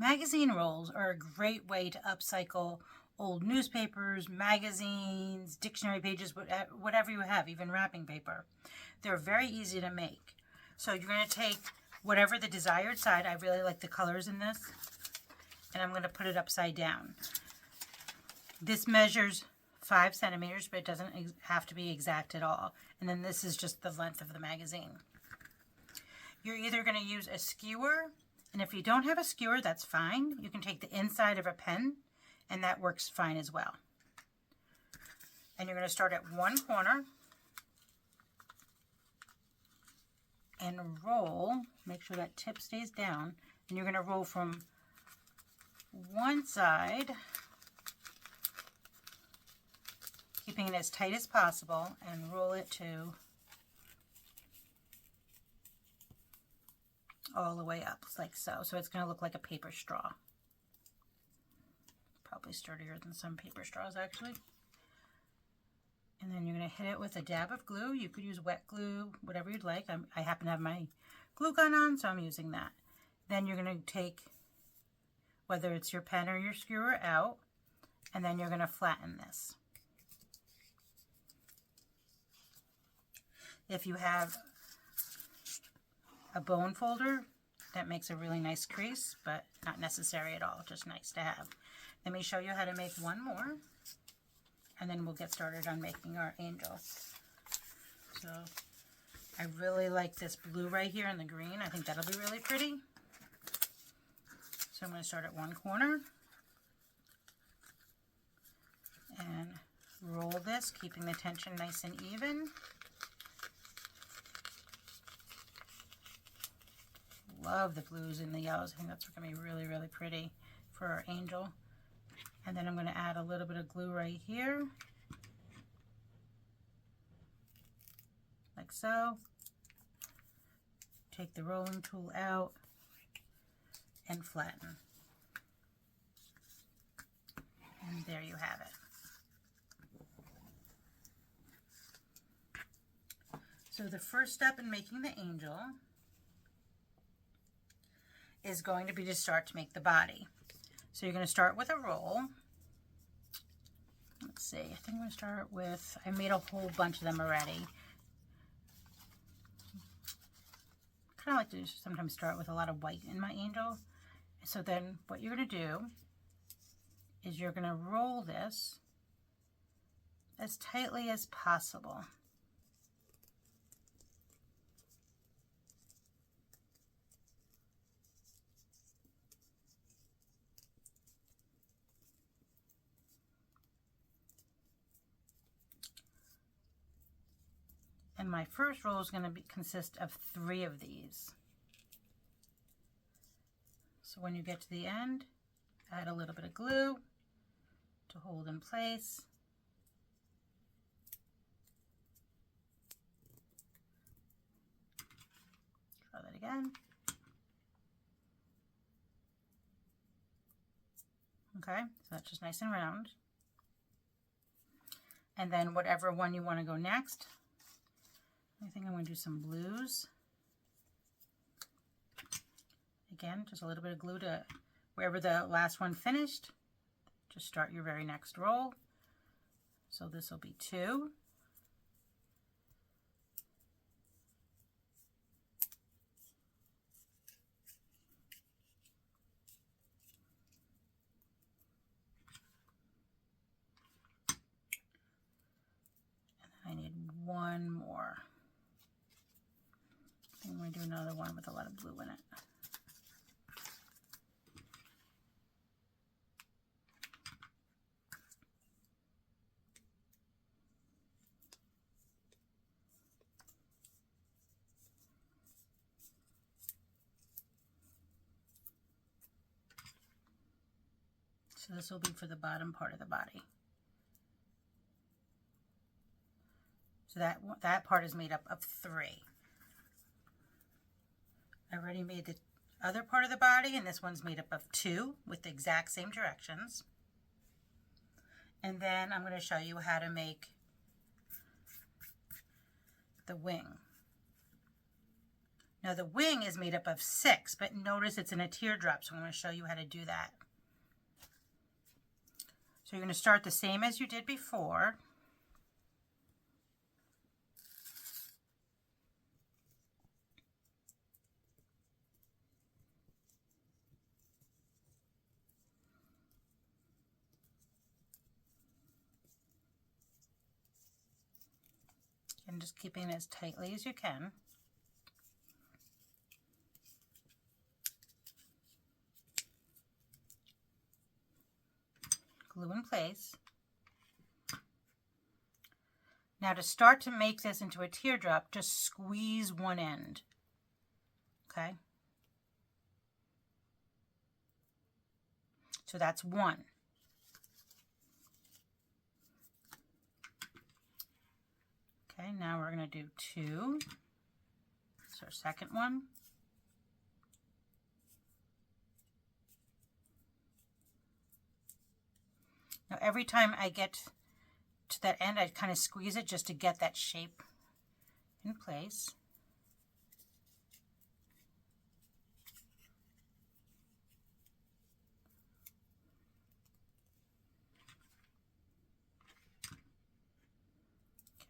Magazine rolls are a great way to upcycle old newspapers, magazines, dictionary pages, whatever you have, even wrapping paper. They're very easy to make. So you're going to take whatever the desired side, I really like the colors in this, and I'm going to put it upside down. This measures 5 centimeters, but it doesn't have to be exact at all. And then this is just the length of the magazine. You're either going to use a skewer, and if you don't have a skewer, that's fine. You can take the inside of a pen, and that works fine as well. And you're going to start at one corner and roll. Make sure that tip stays down. And you're going to roll from one side, keeping it as tight as possible, and roll it to all the way up, like so. So it's going to look like a paper straw. Probably sturdier than some paper straws, actually. And then you're going to hit it with a dab of glue. You could use wet glue, whatever you'd like. I happen to have my glue gun on, so I'm using that. Then you're going to take, whether it's your pen or your skewer, out, and then you're going to flatten this. If you have a bone folder, that makes a really nice crease, but not necessary at all, just nice to have. Let me show you how to make one more, and then we'll get started on making our angel. So I really like this blue right here and the green. I think that'll be really pretty. So I'm going to start at one corner and roll this, keeping the tension nice and even. Love the blues and the yellows. I think that's going to be really, really pretty for our angel. And then I'm going to add a little bit of glue right here, like so. Take the rolling tool out and flatten. And there you have it. So the first step in making the angel is going to be to start to make the body. So you're going to start with a roll. Let's see, I think I'm going to start with, I made a whole bunch of them already. Kind of like to sometimes start with a lot of white in my angel. So then what you're going to do is you're going to roll this as tightly as possible. And my first roll is going to consist of 3 of these. So when you get to the end, add a little bit of glue to hold in place. Try that again. Okay, so that's just nice and round. And then whatever one you want to go next, I think I'm going to do some blues. Again, just a little bit of glue to wherever the last one finished. Just start your very next roll. So this will be 2. And I need 1 more. I think I'm going to do another one with a lot of blue in it. So this will be for the bottom part of the body. So that part is made up of 3. I already made the other part of the body, and this one's made up of 2 with the exact same directions. And then I'm going to show you how to make the wing. Now the wing is made up of 6, but notice it's in a teardrop, so I'm going to show you how to do that. So you're going to start the same as you did before. And just keeping it as tightly as you can. Glue in place. Now to start to make this into a teardrop, just squeeze one end. Okay? So that's 1. Okay, now we're going to do 2. So our second one. Now every time I get to that end, I kind of squeeze it just to get that shape in place.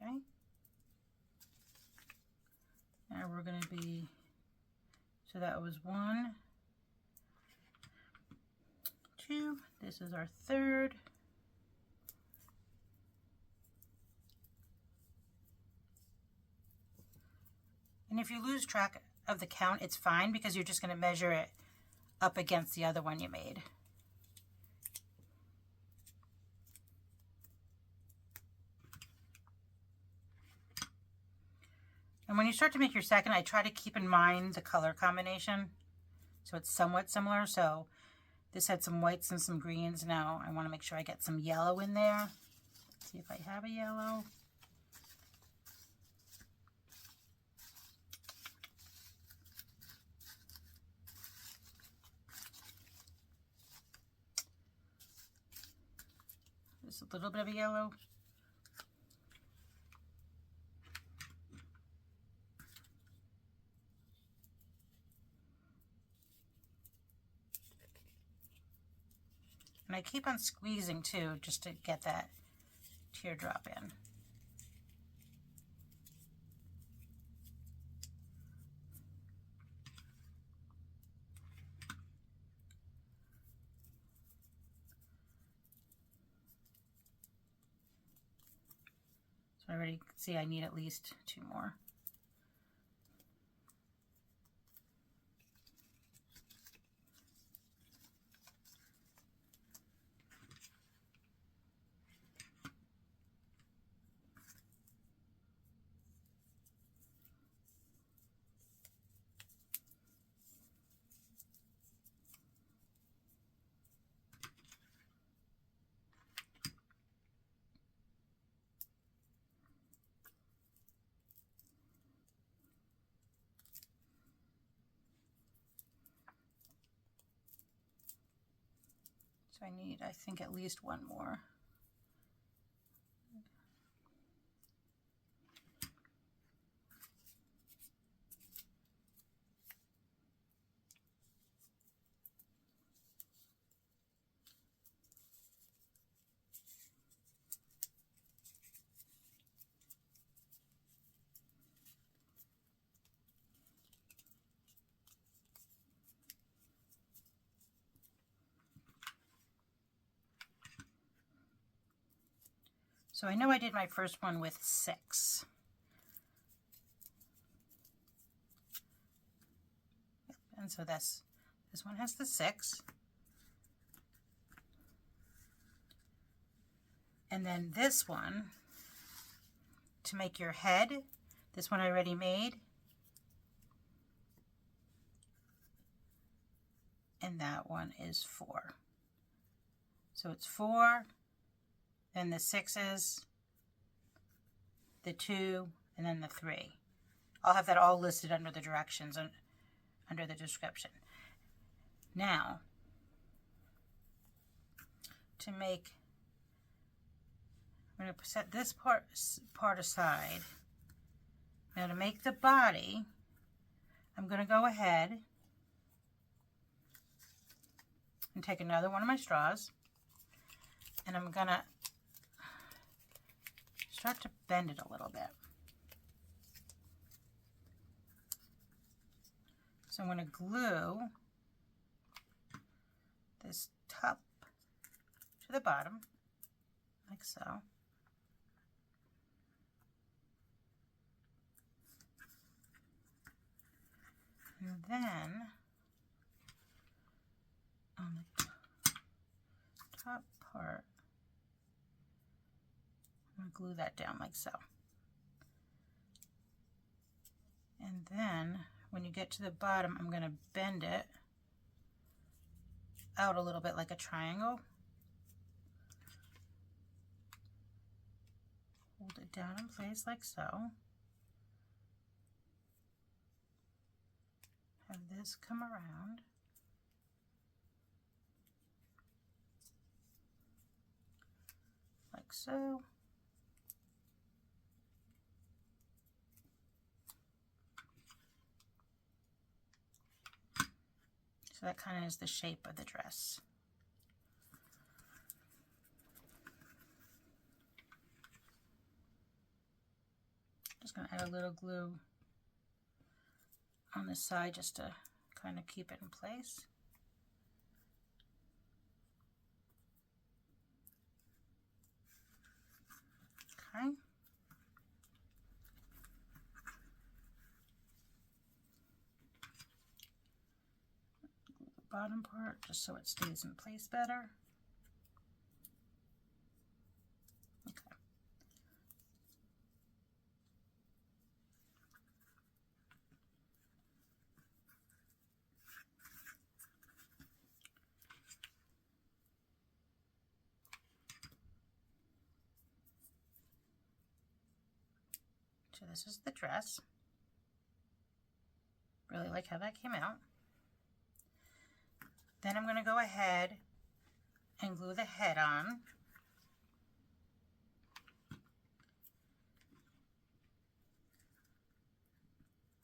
Okay. Now we're going to be, so that was 1, 2, this is our third. And if you lose track of the count, it's fine because you're just going to measure it up against the other one you made. And when you start to make your second, I try to keep in mind the color combination so it's somewhat similar. So this had some whites and some greens. Now I want to make sure I get some yellow in there. Let's see if I have a yellow. Just a little bit of a yellow. And I keep on squeezing too, just to get that teardrop in. So I already see I need at least 2 more. So I need, I think, at least 1 more. So I know I did my first one with 6. And so this one has the 6. And then this one, to make your head, this one I already made. And that one is 4. So it's 4, then the 6s, the 2, and then the 3. I'll have that all listed under the directions and under the description. Now, to make, I'm going to set this part aside. Now to make the body, I'm going to go ahead and take another one of my straws, and I'm going to start to bend it a little bit. So I'm going to glue this top to the bottom, like so. And then on the top part, I'm going to glue that down like so. And then when you get to the bottom, I'm going to bend it out a little bit like a triangle. Hold it down in place like so. Have this come around. Like so. So that kind of is the shape of the dress. Just going to add a little glue on the side just to kind of keep it in place. Okay. Glue the bottom part just so it stays in place better. Okay. So this is the dress. Really like how that came out. Then I'm going to go ahead and glue the head on.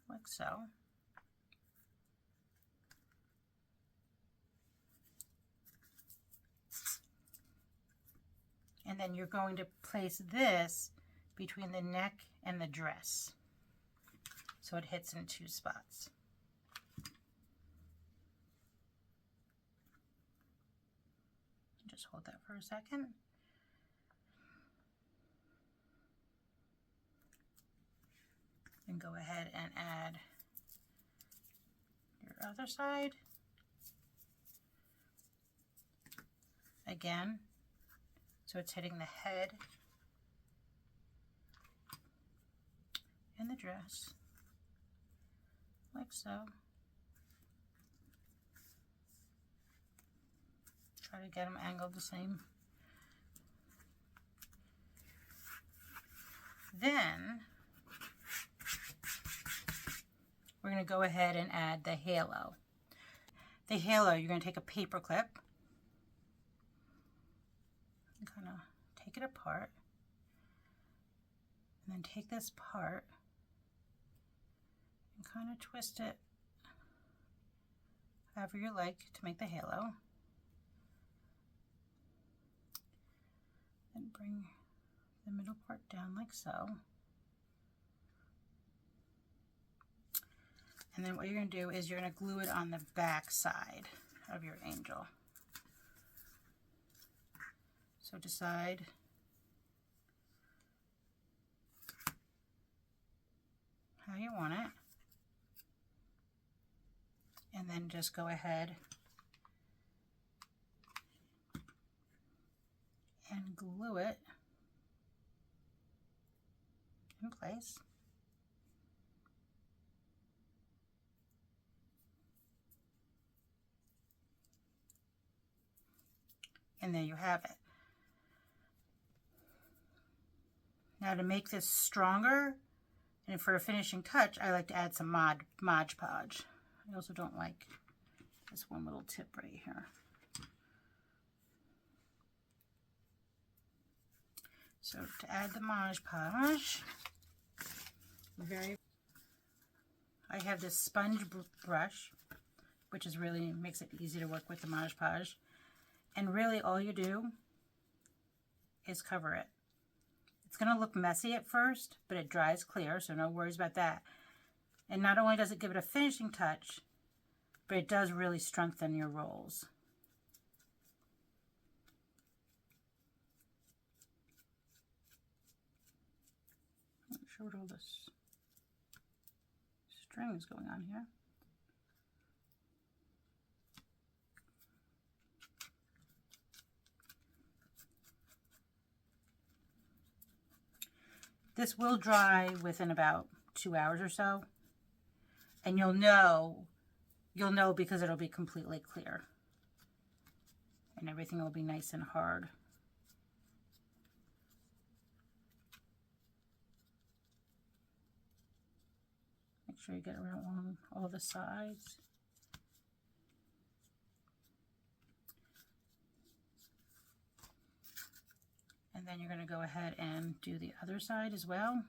Like so. And then you're going to place this between the neck and the dress, so it hits in 2 spots. Just hold that for a second. And go ahead and add your other side. Again, so it's hitting the head and the dress, like so. Try to get them angled the same. Then we're going to go ahead and add the halo. The halo, you're going to take a paper clip and kind of take it apart, and then take this part and kind of twist it however you like to make the halo. And bring the middle part down like so. And then what you're going to do is you're going to glue it on the back side of your angel. So decide how you want it. And then just go ahead and glue it in place. And there you have it. Now to make this stronger, and for a finishing touch, I like to add some Mod Podge. I also don't like this one little tip right here. So to add the Mod Podge, I have this sponge brush, which is really makes it easy to work with the Mod Podge. And really all you do is cover it. It's going to look messy at first, but it dries clear, so no worries about that. And not only does it give it a finishing touch, but it does really strengthen your rolls. I'm not sure what all this string is going on here. This will dry within about 2 hours or so, and you'll know because it'll be completely clear and everything will be nice and hard. Make sure you get around along all the sides. And then you're going to go ahead and do the other side as well.